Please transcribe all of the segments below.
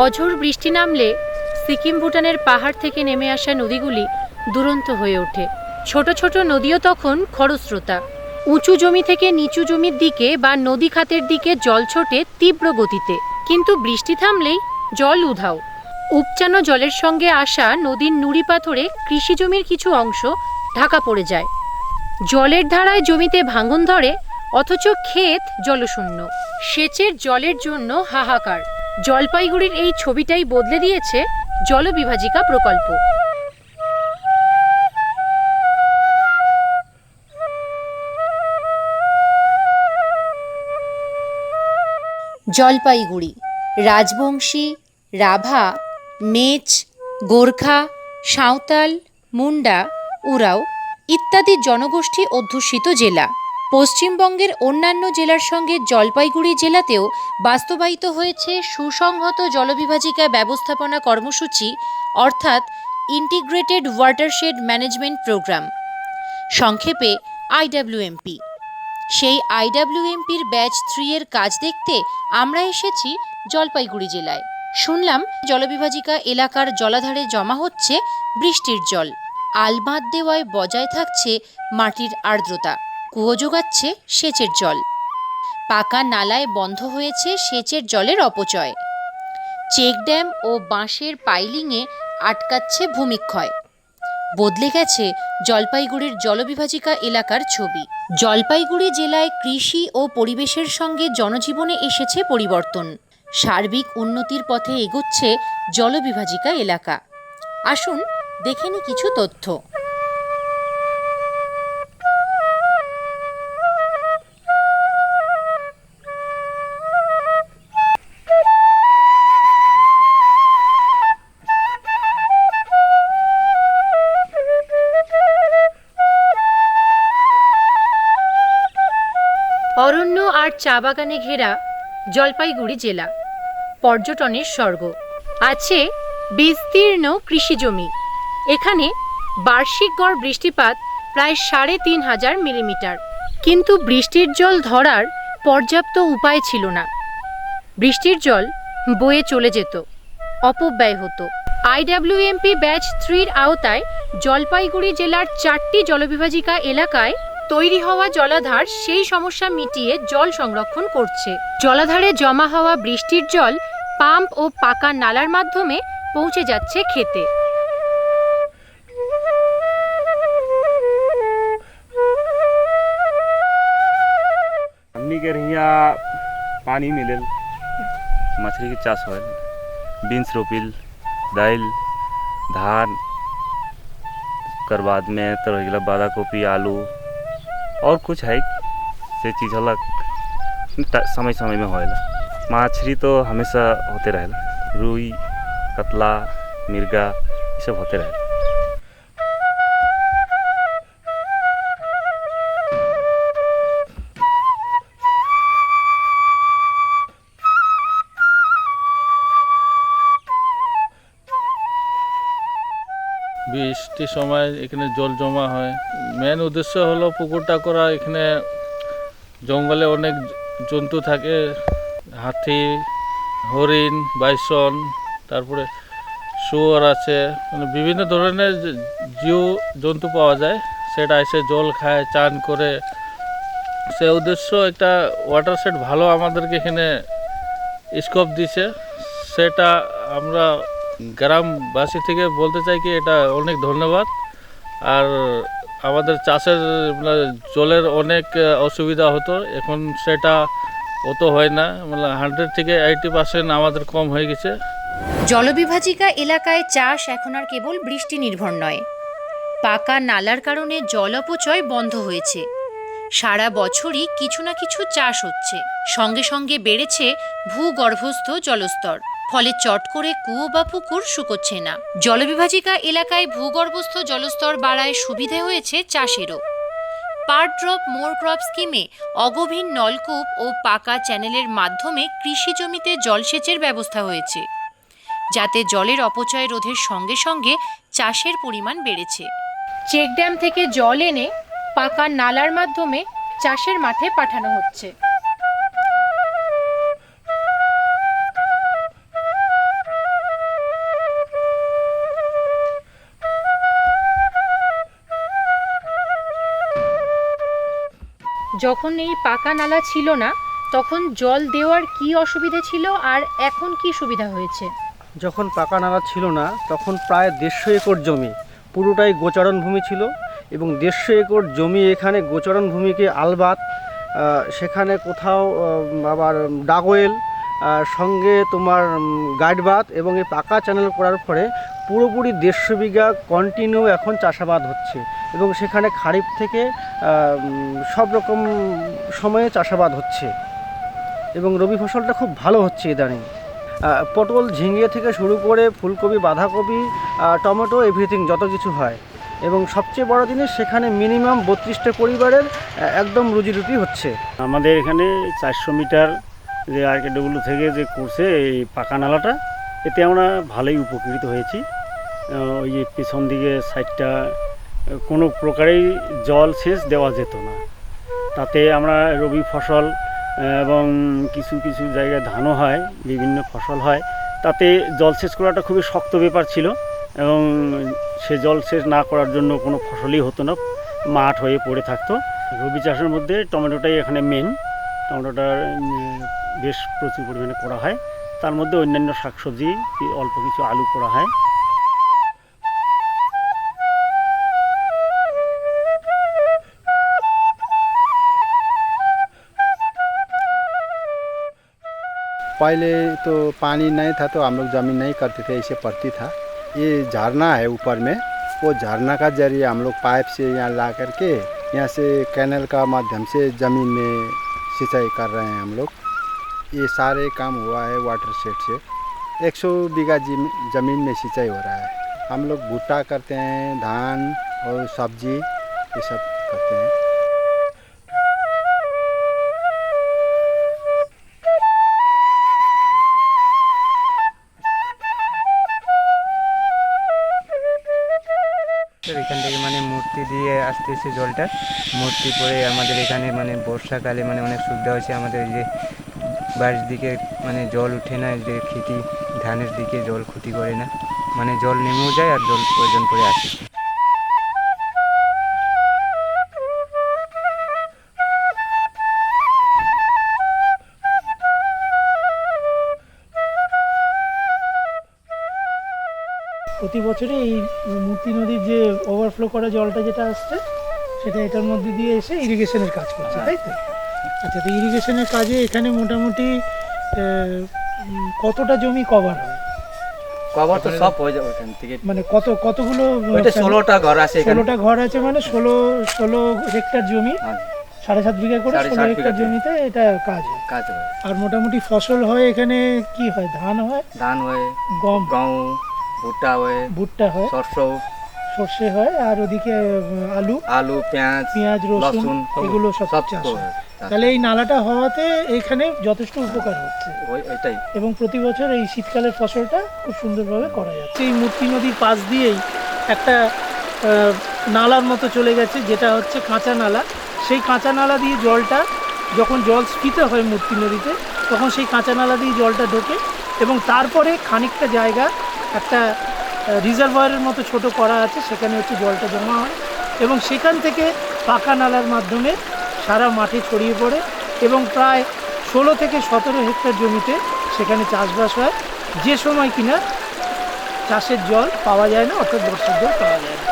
অঝোর বৃষ্টি নামলে সিকিম ভুটানের পাহাড় থেকে নেমে আসা নদীগুলি দুরন্ত হয়ে ওঠে। ছোট ছোট নদীও তখন খরস্রোতা। উঁচু জমি থেকে নিচু জমির দিকে বা নদী খাতের দিকে জল ছোটে তীব্র গতিতে, কিন্তু বৃষ্টি থামলেই জল উধাও। উপচানো জলের সঙ্গে আসা নদীর নুড়ি পাথরে কৃষি জমির কিছু অংশ ঢাকা পড়ে যায়। জলের ধারায় জমিতে ভাঙন ধরে, অথচ ক্ষেত জলশূন্য। সেচের জলের জন্য হাহাকার। জলপাইগুড়ির এই ছবিটাই বদলে দিয়েছে জলবিভাজিকা প্রকল্প। জলপাইগুড়ি রাজবংশী, রাভা, মেচ, গোর্খা, সাঁওতাল, মুন্ডা, উরাও ইত্যাদি জনগোষ্ঠী অধ্যুষিত জেলা। পশ্চিমবঙ্গের অন্যান্য জেলার সঙ্গে জলপাইগুড়ি জেলাতেও বাস্তবায়িত হয়েছে সুসংহত জলবিভাজিকা ব্যবস্থাপনা কর্মসূচি, অর্থাৎ ইন্টিগ্রেটেড ওয়াটারশেড ম্যানেজমেন্ট প্রোগ্রাম, সংক্ষেপে IWMP। সেই IWMPর ব্যাচ 3 এর কাজ দেখতে আমরা এসেছি জলপাইগুড়ি জেলায়। শুনলাম জলবিভাজিকা এলাকার জলাধারে জমা হচ্ছে বৃষ্টির জল। আলবাঁধ দেওয়ায় বজায় থাকছে মাটির আর্দ্রতা, কুয়ো যোগাচ্ছে সেচের জল। পাকা নালায় বন্ধ হয়েছে সেচের জলের অপচয়। চেক ড্যাম ও বাঁশের পাইলিংয়ে আটকাচ্ছে ভূমিক্ষয়। বদলে গেছে জলপাইগুড়ির জলবিভাজিকা এলাকার ছবি। জলপাইগুড়ি জেলায় কৃষি ও পরিবেশের সঙ্গে জনজীবনে এসেছে পরিবর্তন। সার্বিক উন্নতির পথে এগোচ্ছে জলবিভাজিকা এলাকা। আসুন দেখে নিই কিছু তথ্য। অরণ্য আর চা বাগানে ঘেরা জলপাইগুড়ি জেলা পর্যটনের স্বর্গ। আছে বিস্তীর্ণ কৃষি জমি। এখানে বার্ষিক গড় বৃষ্টিপাত প্রায় ৩,৫০০ মিলিমিটার। কিন্তু বৃষ্টির জল ধরার পর্যাপ্ত উপায় ছিল না। বৃষ্টির জল বয়ে চলে যেত, অপব্যয় হতো। IWMP ব্যাচ 3-র আওতায় জলপাইগুড়ি জেলার 4টি জলবিভাজিকা এলাকায় তৈরি হওয়া জলাধার সেই সমস্যা মিটিয়ে জল সংরক্ষণ করছে। জলাধারে জমা হওয়া বৃষ্টির জল পাম্প ও পাকা নালার মাধ্যমে পৌঁছে যাচ্ছে খেতে। हमनी के यहाँ पानी मिलेल, मछली के चाष होल, बीन्स रोपिल, दाल, धान, कर बाद में तो रह गया बांधा गोभी, आलू और कुछ है से चीज़ अलग समय समय में होएला। मछली तो हमेशा होते रहेला, रुई, कतला, मिर्गा ये सब होते रहेला। বৃষ্টির সময় এখানে জল জমা হয়। মেন উদ্দেশ্য হলো পুকুরটা করা। এখানে জঙ্গলে অনেক জন্তু থাকে, হাতি, হরিণ, বাইসন, তারপরে শুয়োর আছে, মানে বিভিন্ন ধরনের জীব জন্তু পাওয়া যায়। সেটা এসে জল খায়, চান করে। সে উদ্দেশ্য একটা ওয়াটারশেড ভালো আমাদেরকে এখানে স্কোপ দিছে। সেটা আমরা গ্রামবাসী থেকে বলতে চাই কি এটা অনেক ধন্যবাদ। আর আমাদের চাষের জলের অনেক অসুবিধা হতো, এখন সেটা অত হয় না, মানে 100 থেকে 80% আমাদের কম হয়ে গেছে। জলবিভাজিকা এলাকায় চাষ এখন আর কেবল বৃষ্টি নির্ভর নয়। পাকা নালার কারণে জল অপচয় বন্ধ হয়েছে। সারা বছরই কিছু না কিছু চাষ হচ্ছে। সঙ্গে সঙ্গে বেড়েছে ভূগর্ভস্থ জলস্তর। ফলে চট করে কুয়ো বা পুকুর শুকোচ্ছে না। জলবিভাজিকা এলাকায় ভূগর্ভস্থ জলস্তর বাড়ায় সুবিধে হয়েছে চাষেরও। পার ড্রপ মোর ক্রপ স্কিমে অগভীর নলকূপ ও পাকা চ্যানেলের মাধ্যমে কৃষি জমিতে জলসেচের ব্যবস্থা হয়েছে, যাতে জলের অপচয় রোধের সঙ্গে সঙ্গে চাষের পরিমাণ বেড়েছে। চেক ড্যাম থেকে জল এনে পাকা নালার মাধ্যমে চাষের মাঠে পাঠানো হচ্ছে। যখন এই পাকা নালা ছিল না তখন জল দেওয়ার কি অসুবিধে ছিল আর এখন কি সুবিধা হয়েছে? যখন পাকা নালা ছিল না তখন প্রায় 150 একর জমি পুরোটাই গোচারণ ভূমি ছিল এবং 150 একর জমি এখানে গোচারণ ভূমিকে আলবাত, সেখানে কোথাও আবার ডাগওয়েল, সঙ্গে তোমার গাইডবাত এবং এই পাকা চ্যানেল করার পরে পুরোপুরি 150 বিঘা কন্টিনিউ এখন চাষাবাদ হচ্ছে এবং সেখানে খারিফ থেকে সব রকম সময়ে চাষাবাদ হচ্ছে এবং রবি ফসলটা খুব ভালো হচ্ছে ইদানিং। পটল, ঝিঙে থেকে শুরু করে ফুলকপি, বাঁধাকপি, টমেটো, এভরিথিং যত কিছু হয় এবং সবচেয়ে বড় জিনিস সেখানে মিনিমাম 32টা পরিবারের একদম রুজি হচ্ছে। আমাদের এখানে 400 মিটার যে আরকেডব্লিউ থেকে যে করছে এই পাকা নালাটা, এতে আমরা ভালোই উপকৃত হয়েছি। ওই যে পিছন দিকে সাইডটা কোনো প্রকারেই জল সেচ দেওয়া যেত না, তাতে আমরা রবি ফসল এবং কিছু কিছু জায়গায় ধানও হয়, বিভিন্ন ফসল হয়, তাতে জলসেচ করাটা খুবই শক্ত ব্যাপার ছিল এবং সে জলসেচ না করার জন্য কোনো ফসলই হতো না, মাঠ হয়ে পড়ে থাকতো। রবি চাষের মধ্যে টমেটোটাই এখানে মেন, টমেটোটা বেশ প্রচুর পরিমাণে করা হয়, তার মধ্যে অন্যান্য শাকসবজি অল্প কিছু আলু করা হয়। पहले तो पानी नहीं था तो हम लोग ज़मीन नहीं करते थे, ऐसे पड़ती था। ये झरना है ऊपर में, वो झरना का जरिए हम लोग पाइप से यहाँ ला करके यहाँ से कैनल का माध्यम से ज़मीन में सिंचाई कर रहे हैं हम लोग। ये सारे काम हुआ है वाटर शेड से। 100 बीघा ज़मीन में सिंचाई हो रहा है। हम लोग भुट्टा करते हैं, धान और सब्जी ये सब करते हैं। এখান থেকে মানে মূর্তি দিয়ে আসতেছে জলটা, মূর্তি পরে আমাদের এখানে মানে বর্ষাকালে মানে অনেক সুবিধা হয়েছে আমাদের। যে বাড়ির দিকে মানে জল উঠে না, যে খেতি ধানের দিকে জল ক্ষতি করে না, মানে জল নেমেও যায় আর জল প্রয়োজন পড়ে আসে। প্রতি বছরে এই মূর্তি নদীর যে ওভারফ্লো করা জলটা যেটা আসছে সেটা এটার মধ্যে দিয়ে এসে ইরিগেশনের কাজ করছে, তাই তো? আচ্ছা, তো ইরিগেশনের কাজে এখানে মোটামুটি কতটা জমি কভার হয়? কভার তো সব হয়ে যাবে ওখান থেকে, মানে কতগুলো? 16টা ঘর আছে এখানে। 16টা ঘর আছে, মানে 16 হেক্টর জমি, 7.5 বিঘা করে 16 হেক্টর জমিতে এটা কাজ হয়। আর মোটামুটি ফসল হয় এখানে কি হয়? ধান হয়, গম, ভুট্টা হয়, সর্ষে হয়, আর ওদিকে আলু, পেঁয়াজ, রসুন এগুলো সব চাষ হয়। তাহলে এই নালাটা হওয়াতে এখানে যথেষ্ট উপকার হচ্ছে এবং প্রতি বছর এই শীতকালের ফসলটা খুব সুন্দরভাবে করা যাচ্ছে। এই মূর্তি নদীর পাশ দিয়েই একটা নালার মতো চলে গেছে, যেটা হচ্ছে কাঁচা নালা। সেই কাঁচা নালা দিয়ে জলটা, যখন জল স্ফীত হয় মূর্তি নদীতে, তখন সেই কাঁচা নালা দিয়ে জলটা ঢোকে এবং তারপরে খানিকটা জায়গা একটা রিজার্ভয়ারের মতো ছোট করা আছে, সেখানে হচ্ছে জলটা জমা হয় এবং সেখান থেকে পাকা নালার মাধ্যমে সারা মাঠে ছড়িয়ে পড়ে এবং প্রায় 16 থেকে 17 হেক্টর জমিতে সেখানে চাষবাস হয়, যে সময় কিনা চাষের জল পাওয়া যায় না, অর্থাৎ বর্ষার জল পাওয়া যায় না।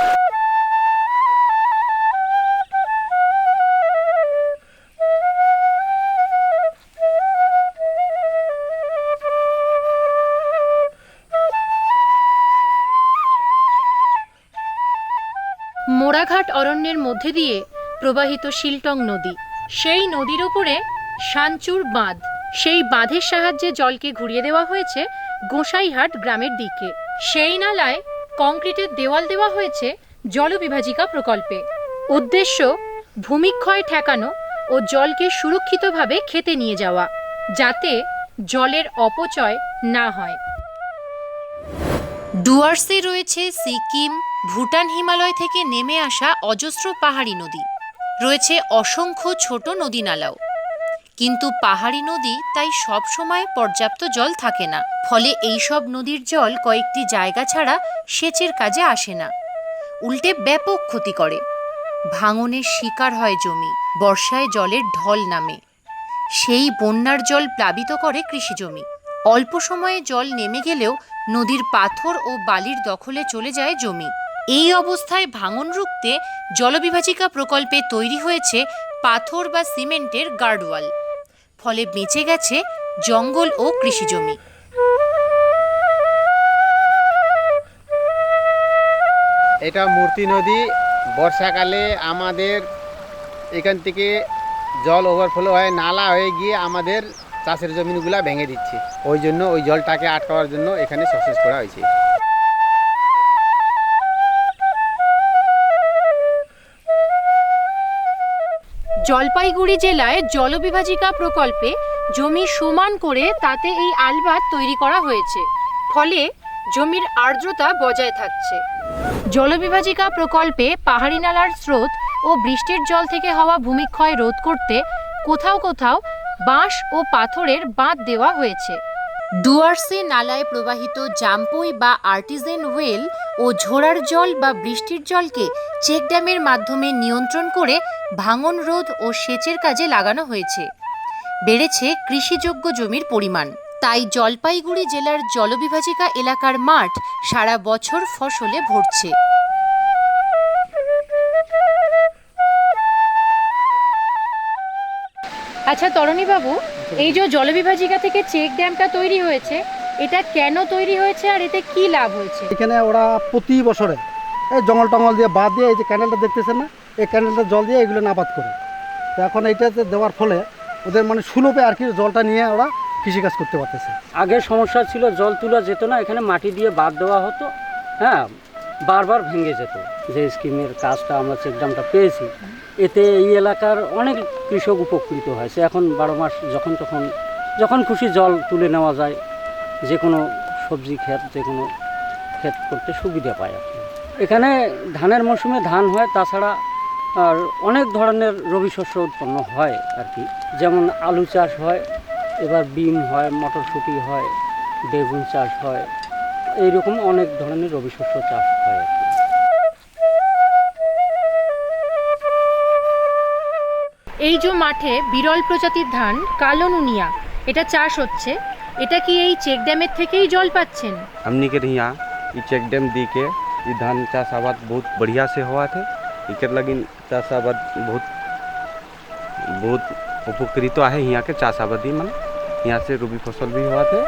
মোড়াঘাট অরণ্যের মধ্যে দিয়ে প্রবাহিত শিলটং নদী, সেই নদীর ওপরে সাঞ্চুর বাঁধ। সেই বাঁধের সাহায্যে জলকে ঘুরিয়ে দেওয়া হয়েছে গোসাইহাট গ্রামের দিকে। সেই নালায় কংক্রিটের দেওয়াল দেওয়া হয়েছে জলবিভাজিকা প্রকল্পে। উদ্দেশ্য ভূমিক্ষয় ঠেকানো ও জলকে সুরক্ষিতভাবে খেতে নিয়ে যাওয়া, যাতে জলের অপচয় না হয়। ডুয়ার্সে রয়েছে সিকিম, ভুটান, হিমালয় থেকে নেমে আসা অজস্র পাহাড়ি নদী। রয়েছে অসংখ্য ছোট নদী নালাও, কিন্তু পাহাড়ি নদী তাই সব সময় পর্যাপ্ত জল থাকে না। ফলে এই সব নদীর জল কয়েকটি জায়গা ছাড়া সেচের কাজে আসে না, উল্টে ব্যাপক ক্ষতি করে। ভাঙনের শিকার হয় জমি। বর্ষায় জলের ঢল নামে। সেই বন্যার জল প্লাবিত করে কৃষিজমি। অল্প সময়ে জল নেমে গেলেও নদীর পাথর ও বালির দখলে চলে যায় জমি। এই অবস্থায় ভাঙন রুখতে জলবিভাজিকা প্রকল্পে তৈরি হয়েছে পাথর বা সিমেন্টের গার্ডওয়াল। ফলে বেঁচে গেছে জঙ্গল ও কৃষিজমি। এটা মূর্তি নদী। বর্ষাকালে আমাদের এখান থেকে জল ওভারফ্লো হয়ে নালা হয়ে গিয়ে আমাদের চাষের জমিগুলা ভেঙে দিচ্ছে। ওই জন্য ওই জলটাকে আটকাবার জন্য এখানে সসেস করা হয়েছে। জলপাইগুড়ি জেলায় জলবিভাজিকা প্রকল্পে জমি সমান করে তাতে এই আলবাত তৈরি করা হয়েছে। ফলে জমির আর্দ্রতা বজায় থাকছে। জলবিভাজিকা প্রকল্পে পাহাড়ি নালার স্রোত ও বৃষ্টির জল থেকে হওয়া ভূমিক্ষয় রোধ করতে কোথাও কোথাও বাঁশ ও পাথরের বাঁধ দেওয়া হয়েছে। ডুয়ার্সে নালায় প্রবাহিত জাম্পুই বা আর্টিজেন ওয়েল ও ঝোড়ার জল বা বৃষ্টির জলকে চেক ড্যামের মাধ্যমে নিয়ন্ত্রণ করে ভাঙন রোধ ও সেচের কাজে লাগানো হয়েছে। বেড়েছে কৃষিযোগ্য জমির পরিমাণ। তাই জলপাইগুড়ি জেলার জলবিভাজিকা এলাকার মাঠ সারা বছর ফসলে ভরছে। আচ্ছা তরণীবাবু, এই যে জলবিভাজিকা থেকে চেক ড্যামটা তৈরি হয়েছে, এটা কেন তৈরি হয়েছে আর এতে কি লাভ হয়েছে? এখানে ওরা প্রতি বছরে এই জঙ্গল টঙ্গল দিয়ে বাদ দিয়ে এই যে ক্যানেলটা দেখতেছেন না, এই ক্যানেলটা জল দিয়ে এগুলো নাবাদ করে। তো এখন এইটাতে দেওয়ার ফলে ওদের মানে সুলভে আর কি জলটা নিয়ে ওরা কৃষিকাজ করতে পারতেছে। আগের সমস্যা ছিল জল তোলা যেত না, এখানে মাটি দিয়ে বাঁধ দেওয়া হতো, হ্যাঁ, বারবার ভেঙে যেত। যে স্কিমের কাজটা আমরা চেকড্যামটা পেয়েছি, এতে এই এলাকার অনেক কৃষক উপকৃত হয়েছে। এখন 12 মাস যখন খুশি জল তুলে নেওয়া যায়, যে কোনো সবজি ক্ষেত, যে কোনো ক্ষেত করতে সুবিধা পায়। এখানে ধানের মৌসুমে ধান হয়, তাছাড়া আর অনেক ধরনের রবি শস্য উৎপন্ন হয় আর কি। যেমন আলু চাষ হয়, এবার বিম হয়, মটরশুঁটি হয়, বেগুন চাষ হয়, এইরকম অনেক ধরনের রবি শস্য চাষ হয় আর কি। এই যে মাঠে বিরল প্রজাতির ধান কালো নুনিয়া, এটা চাষ হচ্ছে, এটা কি এই চেক ড্যামের থেকেই জল পাচ্ছেন? हमनी के यहाँ ये चेक डैम दी के ये धान चाष आबाद बहुत बढ़िया से हुआ थे। इकर लगी चाष आबाद बहुत उपकृत है यहाँ के चाष आबादी मन। यहाँ से रबी फसल भी हुआ थे।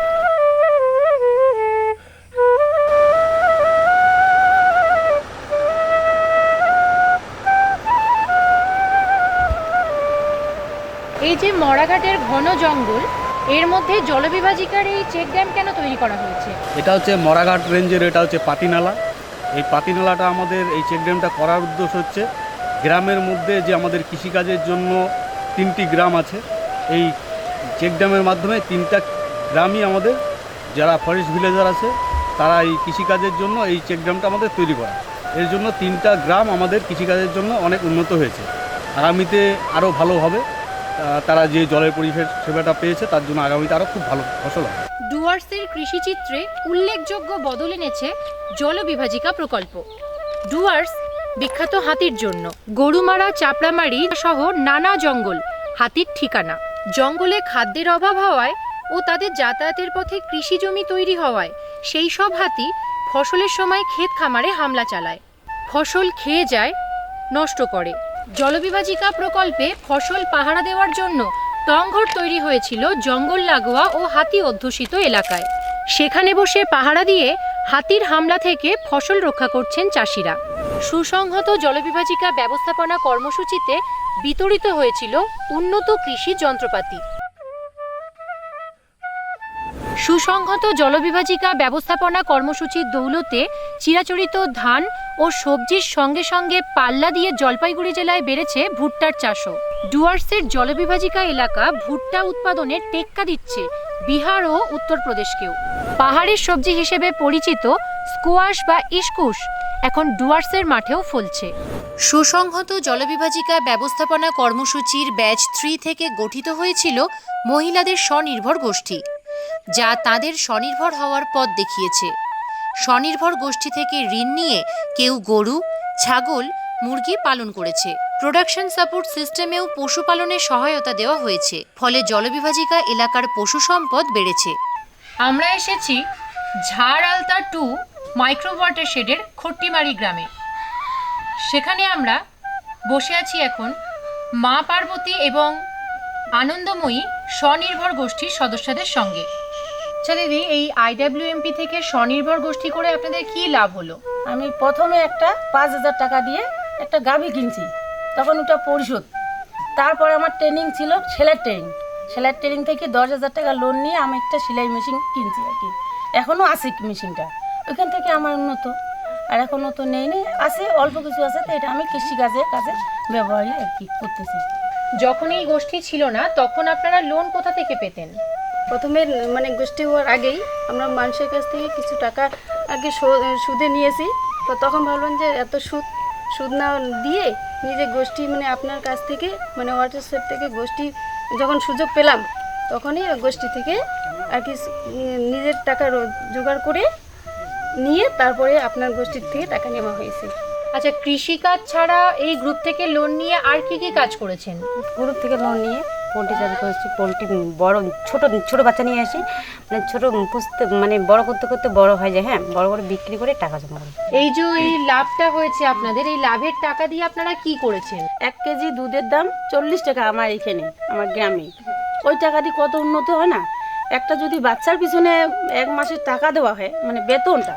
এই যে মরাঘাটের ঘন জঙ্গল, এর মধ্যে জলবিভাজিকার এই চেক ড্যাম কেন তৈরি করা হয়েছে? এটা হচ্ছে মরাঘাট রেঞ্জের, এটা হচ্ছে পাতিনালা। এই পাতিনালাটা আমাদের এই চেক ড্যামটা করার উদ্দেশ্য হচ্ছে গ্রামের মধ্যে যে আমাদের কৃষিকাজের জন্য 3টি গ্রাম আছে, এই চেক ড্যামের মাধ্যমে 3টা গ্রামই আমাদের যারা ফরেস্ট ভিলেজার আছে তারা এই কৃষিকাজের জন্য এই চেক ড্যামটা আমাদের তৈরি করা। এর জন্য 3টা গ্রাম আমাদের কৃষিকাজের জন্য অনেক উন্নত হয়েছে। আগামীতে আরও ভালো হবে। তারা যে জলের পরিষেবাটা পেয়েছে তার জন্য আগামীতে আরও খুব ভালো ফসল হবে। ডুয়ার্সের কৃষিচিত্রে উল্লেখযোগ্য বদল এনেছে জলবিভাজিকা প্রকল্প। ডুয়ার্স বিখ্যাত হাতির জন্য। গরুমারা, চাপড়ামারি সহ নানা জঙ্গল হাতির ঠিকানা। জঙ্গলে খাদ্যের অভাব হওয়ায় ও তাদের যাতায়াতের পথে কৃষি জমি তৈরি হওয়ায় সেই সব হাতি ফসলের সময় ক্ষেত খামারে হামলা চালায়, ফসল খেয়ে যায়, নষ্ট করে। জলবিভাজিকা প্রকল্পে ফসল পাহারা দেওয়ার জন্য টংঘর তৈরি হয়েছিল জঙ্গল লাগোয়া ও হাতি অধ্যুষিত এলাকায়। সেখানে বসে পাহারা দিয়ে হাতির হামলা থেকে ফসল রক্ষা করছেন চাষিরা। সুসংহত জলবিভাজিকা ব্যবস্থাপনা কর্মসূচিতে বিতরিত হয়েছিল উন্নত কৃষি যন্ত্রপাতি। সুসংহত জলবিভাজিকা ব্যবস্থাপনা কর্মসূচির দৌলতে চিরাচরিত ধান ও সবজির সঙ্গে সঙ্গে পাল্লা দিয়ে জলপাইগুড়ি জেলায় বেড়েছে ভুট্টার চাষও। ডুয়ার্সের জলবিভাজিকা এলাকা ভুট্টা উৎপাদনে টেক্কা দিচ্ছে বিহার ও উত্তরপ্রদেশকেও। পাহাড়ের সবজি হিসেবে পরিচিত স্কোয়াশ বা ইস্কুশ এখন ডুয়ার্সের মাঠেও ফলছে। সুসংহত জলবিভাজিকা ব্যবস্থাপনা কর্মসূচির ব্যাচ 3 থেকে গঠিত হয়েছিল মহিলাদের স্বনির্ভর গোষ্ঠী, যা তাদের স্বনির্ভর হওয়ার পথ দেখিয়েছে। স্বনির্ভর গোষ্ঠী থেকে ঋণ নিয়ে কেউ গরু, ছাগল, মুরগি পালন করেছে। প্রোডাকশন সাপোর্ট সিস্টেমেও পশুপালনে সহায়তা দেওয়া হয়েছে, ফলে জলবিভাজিকা এলাকার পশু সম্পদ বেড়েছে। আমরা এসেছি ঝাড় আলতা 2 মাইক্রো ওয়াটার শেডের খট্টিমারি গ্রামে। সেখানে আমরা বসে আছি এখন মা পার্বতী এবং আনন্দময়ী স্বনির্ভর গোষ্ঠীর সদস্যদের সঙ্গে। আচ্ছা দিদি, এই IWMP থেকে স্বনির্ভর গোষ্ঠী করে আপনাদের কি লাভ হলো? আমি প্রথমে একটা 5,000 টাকা দিয়ে একটা গাভী কিনছি, তখন ওটা পরিশোধ। তারপরে আমার ট্রেনিং ছিল সেলাই ট্রেনিং থেকে 10,000 টাকা লোন নিয়ে আমি একটা সেলাই মেশিন কিনছি আর কি। এখনও আছে মেশিনটা, ওইখান থেকে আমার উন্নত। আর এখনও তো নেই আছে, অল্প কিছু আছে, তো এটা আমি কৃষিকাজে ব্যবহারই আর কি করতেছি। যখন এই গোষ্ঠী ছিল না তখন আপনারা লোন কোথা থেকে পেতেন? প্রথমে মানে গোষ্ঠী হওয়ার আগেই আমরা মানুষের কাছ থেকে কিছু টাকা আগে সুদে নিয়েছি। তো তখন ভাবলাম যে এত সুদ না দিয়ে নিজে গোষ্ঠী মানে আপনার কাছ থেকে মানে হোয়াটসঅ্যাপ থেকে গোষ্ঠী যখন সুযোগ পেলাম তখনই গোষ্ঠী থেকে আর কি নিজের টাকা জোগাড় করে নিয়ে তারপরে আপনার গোষ্ঠীর থেকে টাকা নেওয়া হয়েছে। আচ্ছা, কৃষিকাজ ছাড়া এই গ্রুপ থেকে লোন নিয়ে আর কি কি কাজ করেছেন? গ্রুপ থেকে লোন নিয়ে পোলট্রি চাষ করেছি। পোলট্রি বড় ছোট বাচ্চা নিয়ে আসি, মানে ছোট পুষতে মানে বড় করতে করতে বড় হয়ে যায়। হ্যাঁ, বড় বড় বিক্রি করে টাকা জমা করি। এই যে এই লাভটা হয়েছে আপনাদের, এই লাভের টাকা দিয়ে আপনারা কি করেছেন? 1 কেজি দুধের দাম 40 টাকা আমার এখানে, আমার গ্রামে। ওই টাকা দিয়ে কত উন্নত হয় না। একটা যদি বাচ্চার পিছনে 1 মাসের টাকা দেওয়া হয়, মানে বেতনটা,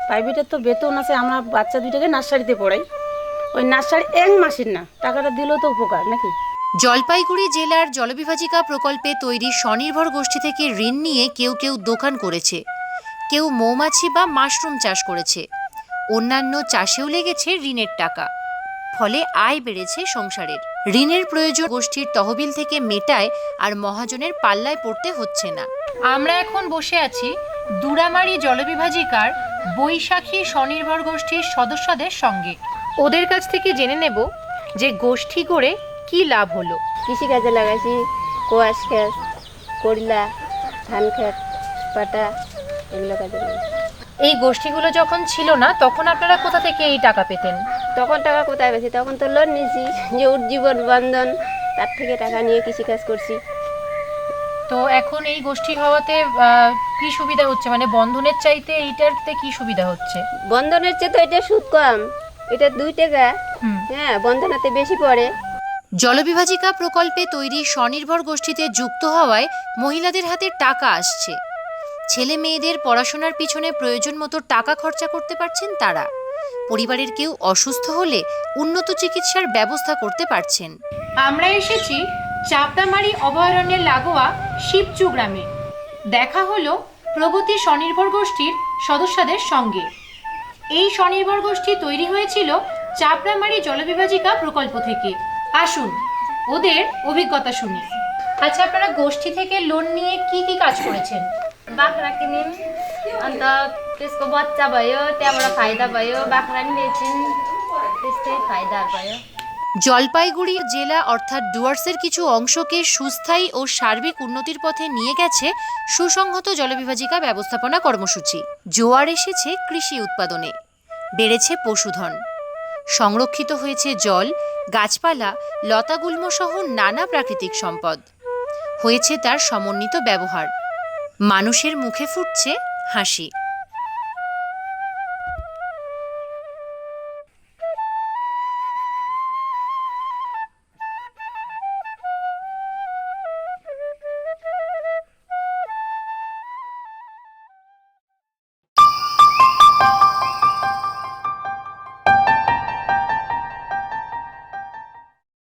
প্রাইভেটের তো বেতন আছে, আমরা বাচ্চা দুইটাকে নার্সারিতে পড়াই, ওই নার্সারি 1 মাসের না, টাকাটা দিলেও তো উপকার নাকি। জলপাইগুড়ি জেলার জলবিভাজিকা প্রকল্পে তৈরি স্বনির্ভর গোষ্ঠী থেকে ঋণ নিয়ে কেউ কেউ দোকান করেছে, কেউ মৌমাছি বা মাশরুম চাষ করেছে, অন্যান্য চাষেও লেগেছে ঋণের টাকা। ফলে আয় বেড়েছে সংসারের। ঋণের প্রয়োজন গোষ্ঠীর তহবিল থেকে মেটায়, আর মহাজনের পাল্লায় পড়তে হচ্ছে না। আমরা এখন বসে আছি দুরামারি জলবিভাজিকার বৈশাখী স্বনির্ভর গোষ্ঠীর সদস্যদের সঙ্গে। ওদের কাছ থেকে জেনে নেব যে গোষ্ঠী করে কি লাভ হলো। কৃষিকাজে লাগাইছি কোয়াশ ক্ষেত, করলা, ধান ক্ষেত, পাটা, এগুলো কাজে লাগাইছি। এই গোষ্ঠীগুলো যখন ছিল না তখন আপনারা কোথা থেকে এই টাকা পেতেন? তখন টাকা কোথায় পেয়েছি? তখন তো লোন নিয়েছি, যে উজ্জীবন বন্ধন, তার থেকে টাকা নিয়ে কৃষিকাজ করছি। তো এখন এই গোষ্ঠী হওয়াতে কি সুবিধা হচ্ছে? মানে বন্ধনের চাইতে এইটাতে কি সুবিধা হচ্ছে? বন্ধনের চেয়ে তো এটা সুদ কম, এটা 2 টাকা। হ্যাঁ, বন্ধনাতে বেশি পড়ে। জলবিভাজিকা প্রকল্পে তৈরি স্বনির্ভর গোষ্ঠীতে যুক্ত হওয়ায় মহিলাদের হাতে টাকা আসছে। ছেলে মেয়েদের পড়াশোনার পিছনে প্রয়োজন মতো টাকা খরচা করতে পারছেন তারা। পরিবারের কেউ অসুস্থ হলে উন্নত চিকিৎসার ব্যবস্থা করতে পারছেন। আমরা এসেছি চাপদামারি অভয়ারণ্যের লাগোয়া শিবচু গ্রামে। দেখা হলো প্রগতি স্বনির্ভর গোষ্ঠীর সদস্যদের সঙ্গে। এই স্বনির্ভর গোষ্ঠী তৈরি হয়েছিল চাপড়ামারি জলবিভাজিকা প্রকল্প থেকে। আসুন ওদের অভিজ্ঞতা শুনি। আচ্ছা, আপনারা গোষ্ঠী থেকে লোন নিয়ে কি কি কাজ করেছেন? बाख्रा किन्यौँ, अन्त त्यसको बच्चा भयो, त्यहाँबाट फाइदा भयो, बाख्रा पनि बेच्यौँ, त्यस्तै फाइदाहरू भयो। জলপাইগুড়ি জেলা অর্থাৎ ডুয়ার্সের কিছু অংশকে সুস্থায়ী ও সার্বিক উন্নতির পথে নিয়ে গেছে সুসংহত জলবিভাজিকা ব্যবস্থাপনা কর্মসূচি। জোয়ার এসেছে কৃষি উৎপাদনে, বেড়েছে পশুধন, সংরক্ষিত হয়েছে জল, গাছপালা, লতাগুল্ম সহ নানা প্রাকৃতিক সম্পদ। হয়েছে তার সমন্বিত ব্যবহার। মানুষের মুখে ফুটছে হাসি।